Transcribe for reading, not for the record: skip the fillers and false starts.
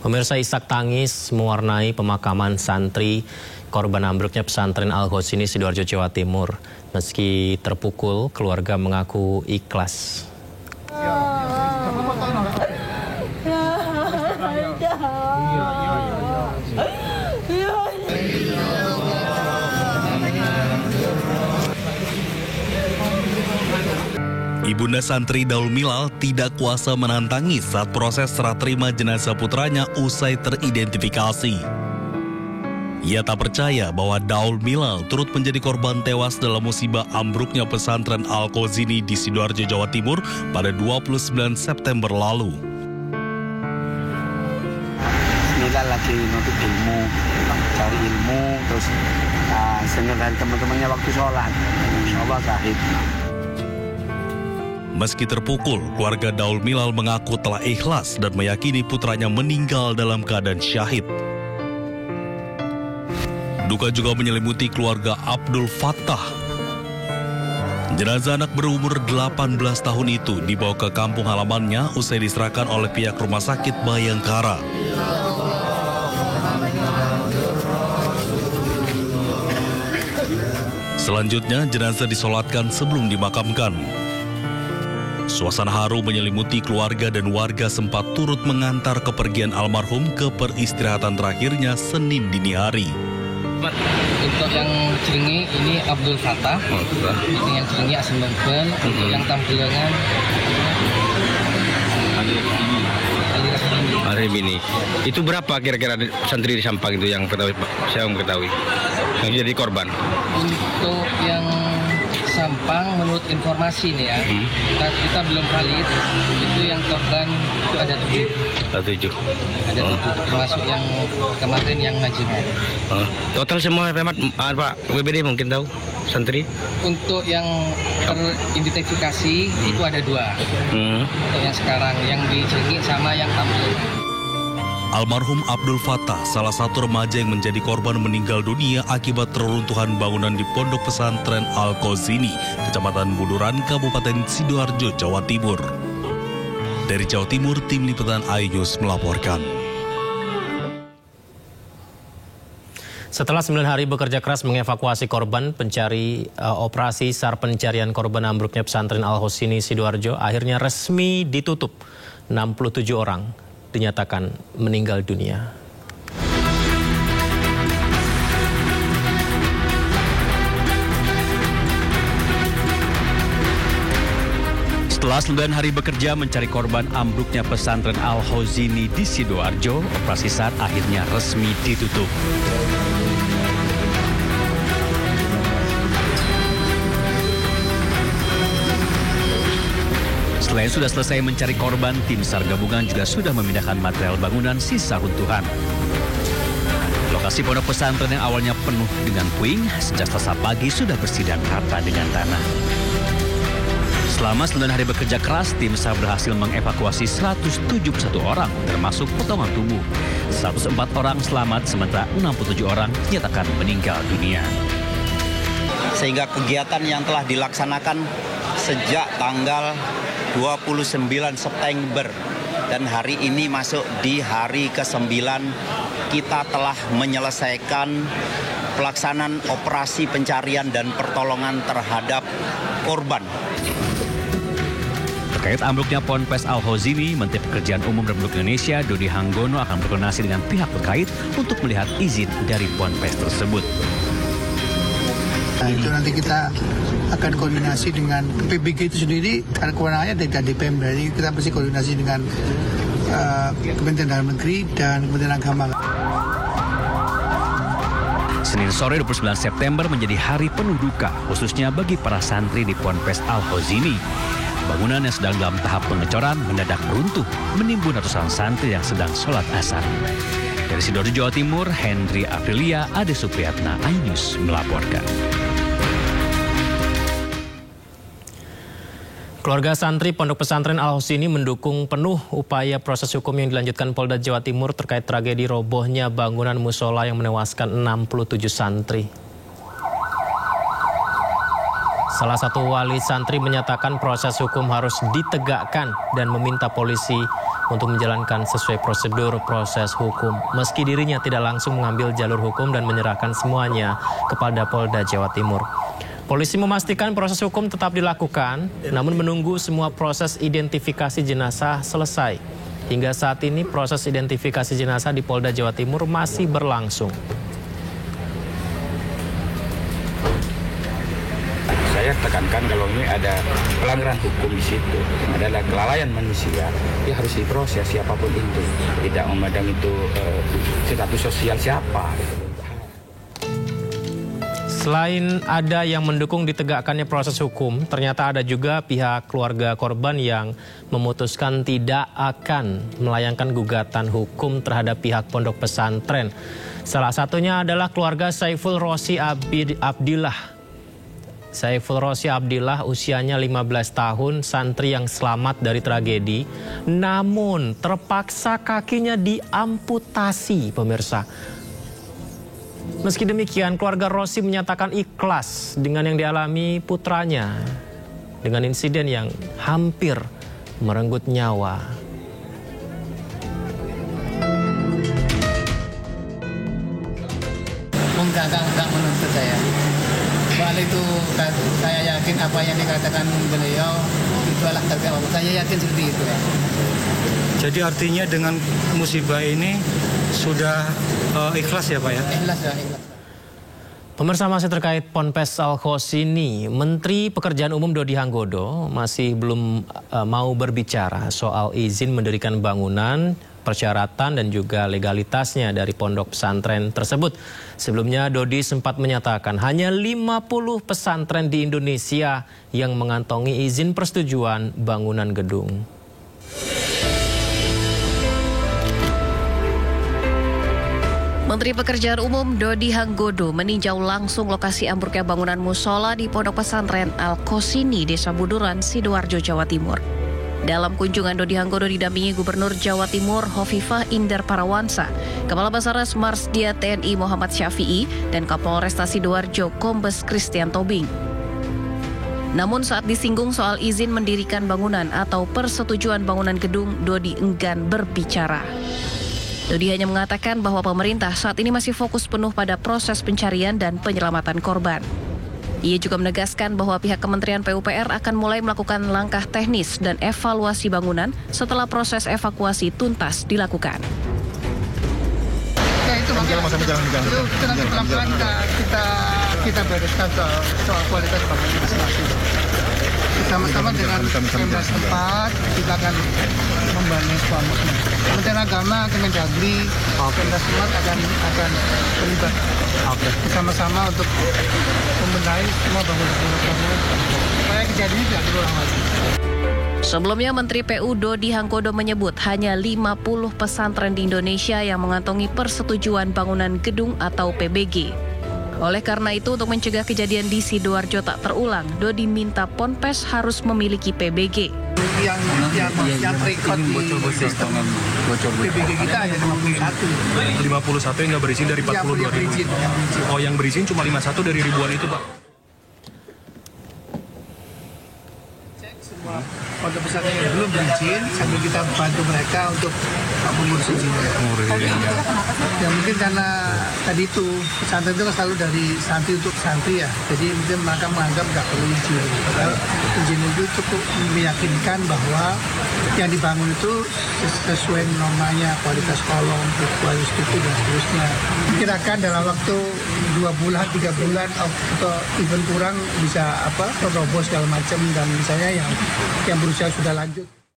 Pemirsa, isak tangis mewarnai pemakaman santri korban ambruknya pesantren Al-Ghazini Sidoarjo, Jawa Timur. Meski terpukul, keluarga mengaku ikhlas. Ibunda santri Daul Milal tidak kuasa menahan tangis saat proses serah terima jenazah putranya usai teridentifikasi. Ia tak percaya bahwa Daul Milal turut menjadi korban tewas dalam musibah ambruknya pesantren Al-Ghazini di Sidoarjo, Jawa Timur pada 29 September lalu. Milal lagi nuntut ilmu, cari ilmu, terus senior dari teman-temannya waktu sholat, insya syahid. Meski terpukul, keluarga Daul Milal mengaku telah ikhlas dan meyakini putranya meninggal dalam keadaan syahid. Duka juga menyelimuti keluarga Abdul Fattah. Jenazah anak berumur 18 tahun itu dibawa ke kampung halamannya usai diserahkan oleh pihak rumah sakit Bayangkara. Selanjutnya, jenazah disolatkan sebelum dimakamkan. Suasana haru menyelimuti keluarga dan warga sempat turut mengantar kepergian almarhum ke peristirahatan terakhirnya Senin dini hari. Untuk yang Cilenyi ini Abdul Fattah, ini yang Cilenyi Asin Bengkel, untuk yang Tampilangan Arif ini. Itu berapa kira-kira santri di Sampang itu yang saya mengetahui yang jadi korban? Untuk yang Sampang menurut informasi nih ya, kita belum valid, itu yang korban itu ada 7. Ada 7, termasuk yang kemarin yang Najibah. Total semua Pak WBD mungkin tahu santri? Untuk yang teridentifikasi itu ada 2. Untuk yang sekarang, yang di Cilenyi sama yang tampil. Almarhum Abdul Fattah, salah satu remaja yang menjadi korban meninggal dunia akibat reruntuhan bangunan di Pondok Pesantren Al-Ghazini, Kecamatan Buduran, Kabupaten Sidoarjo, Jawa Timur. Dari Jawa Timur, Tim Liputan iNews melaporkan. Setelah 9 hari bekerja keras mengevakuasi korban, operasi SAR pencarian korban ambruknya pesantren Al-Ghazini Sidoarjo akhirnya resmi ditutup. 67 orang dinyatakan meninggal dunia. Setelah 9 hari bekerja mencari korban ambruknya pesantren Al-Ghazini di Sidoarjo, operasi SAR akhirnya resmi ditutup. Selain sudah selesai mencari korban, tim SAR gabungan juga sudah memindahkan material bangunan sisa runtuhan. Lokasi pondok pesantren yang awalnya penuh dengan puing, sejak Selasa pagi sudah bersih dan rata dengan tanah. Selama 9 hari bekerja keras, tim SAR berhasil mengevakuasi 171 orang, termasuk potongan tubuh. 104 orang selamat, sementara 67 orang dinyatakan meninggal dunia. Sehingga kegiatan yang telah dilaksanakan sejak tanggal 29 September dan hari ini masuk di hari ke-9, kita telah menyelesaikan pelaksanaan operasi pencarian dan pertolongan terhadap korban. Terkait ambruknya Ponpes Al-Ghazini, Menteri Pekerjaan Umum Republik Indonesia Dodi Hanggono akan berkoordinasi dengan pihak terkait untuk melihat izin dari Ponpes tersebut. Nah, itu nanti kita akan koordinasi dengan PBG itu sendiri, karena kewenangannya dari Pemda. Jadi kita mesti koordinasi dengan Kementerian Dalam Negeri dan Kementerian Agama. Senin sore 29 September menjadi hari penuh duka, khususnya bagi para santri di Ponpes Al-Ghazini. Bangunan yang sedang dalam tahap pengecoran mendadak runtuh, menimbun ratusan santri yang sedang sholat asar. Dari Sidoarjo, Jawa Timur, Hendri Aprilia, Ade Supriyatna, iNews melaporkan. Keluarga santri Pondok Pesantren Al-Ghazini mendukung penuh upaya proses hukum yang dilanjutkan Polda Jawa Timur terkait tragedi robohnya bangunan musola yang menewaskan 67 santri. Salah satu wali santri menyatakan proses hukum harus ditegakkan dan meminta polisi untuk menjalankan sesuai prosedur proses hukum. Meski dirinya tidak langsung mengambil jalur hukum dan menyerahkan semuanya kepada Polda Jawa Timur. Polisi memastikan proses hukum tetap dilakukan, namun menunggu semua proses identifikasi jenazah selesai. Hingga saat ini proses identifikasi jenazah di Polda Jawa Timur masih berlangsung. Saya tekankan kalau ini ada pelanggaran hukum di situ, adalah kelalaian manusia, dia harus diproses siapapun itu, tidak memandang itu status sosial siapa. Selain ada yang mendukung ditegakkannya proses hukum, ternyata ada juga pihak keluarga korban yang memutuskan tidak akan melayangkan gugatan hukum terhadap pihak pondok pesantren. Salah satunya adalah keluarga Saiful Rosi Abdillah. Saiful Rosi Abdillah usianya 15 tahun, santri yang selamat dari tragedi, namun terpaksa kakinya diamputasi, pemirsa. Meski demikian, keluarga Rosi menyatakan ikhlas dengan yang dialami putranya, dengan insiden yang hampir merenggut nyawa. Enggak menuntut saya. Soal itu saya yakin apa yang dikatakan beliau itu adalah takdir Allah. Saya yakin seperti itu ya. Jadi artinya dengan musibah ini sudah ikhlas ya Pak ya? Ikhlas ya, ikhlas. Pemirsa, masih terkait Ponpes Al-Khossini, Menteri Pekerjaan Umum Dodi Hanggodo masih belum mau berbicara soal izin mendirikan bangunan, persyaratan dan juga legalitasnya dari pondok pesantren tersebut. Sebelumnya Dodi sempat menyatakan hanya 50 pesantren di Indonesia yang mengantongi izin persetujuan bangunan gedung. Menteri Pekerjaan Umum Dodi Hanggodo meninjau langsung lokasi ambruknya bangunan musola di Pondok Pesantren Al-Khossini, Desa Buduran, Sidoarjo, Jawa Timur. Dalam kunjungan, Dodi Hanggodo didampingi Gubernur Jawa Timur Hovifah Indar Parawansa, Kepala Basarnas Marsdia TNI Muhammad Syafi'i, dan Kapolresta Sidoarjo Kombes Christian Tobing. Namun saat disinggung soal izin mendirikan bangunan atau persetujuan bangunan gedung, Dodi enggan berbicara. Dodi hanya mengatakan bahwa pemerintah saat ini masih fokus penuh pada proses pencarian dan penyelamatan korban. Ia juga menegaskan bahwa pihak Kementerian PUPR akan mulai melakukan langkah teknis dan evaluasi bangunan setelah proses evakuasi tuntas dilakukan. Ya itu makanya itu nanti pelan-pelan kita bereskan soal kualitas bangunan masing-masing. Bersama-sama dengan Pemda setempat kita akan membangun sebuah muslim. Kementerian Agama, Kemendagri, Pemda setempat akan terlibat bersama-sama untuk membenahi semua bangunan supaya kejadian tidak terulang lagi. Sebelumnya, Menteri PU Dodi Hanggodo menyebut hanya 50 pesantren di Indonesia yang mengantongi persetujuan bangunan gedung atau PBG. Oleh karena itu, untuk mencegah kejadian di Sidoarjo tak terulang, Dodi minta Ponpes harus memiliki PBG. Yang terikot di sistem PBG kita hanya 51. 51 yang nggak berizin dari 42 ribu. Oh, yang berizin cuma 51 dari ribuan itu, Pak. Pondok pesantren yang belum berizin, sambil kita bantu mereka untuk mengurus izinnya. Ya mungkin karena tadi itu pesantren itu kan selalu dari santri untuk santri ya, jadi mungkin mereka menganggap nggak perlu izin. Padahal izin itu cukup meyakinkan bahwa yang dibangun itu sesuai normanya, kualitas kolom, kualitas struktur dan seterusnya. Kira-kira dalam waktu 2 bulan, 3 bulan atau even kurang bisa terobos segala macam, dan misalnya yang berusaha sudah lanjut.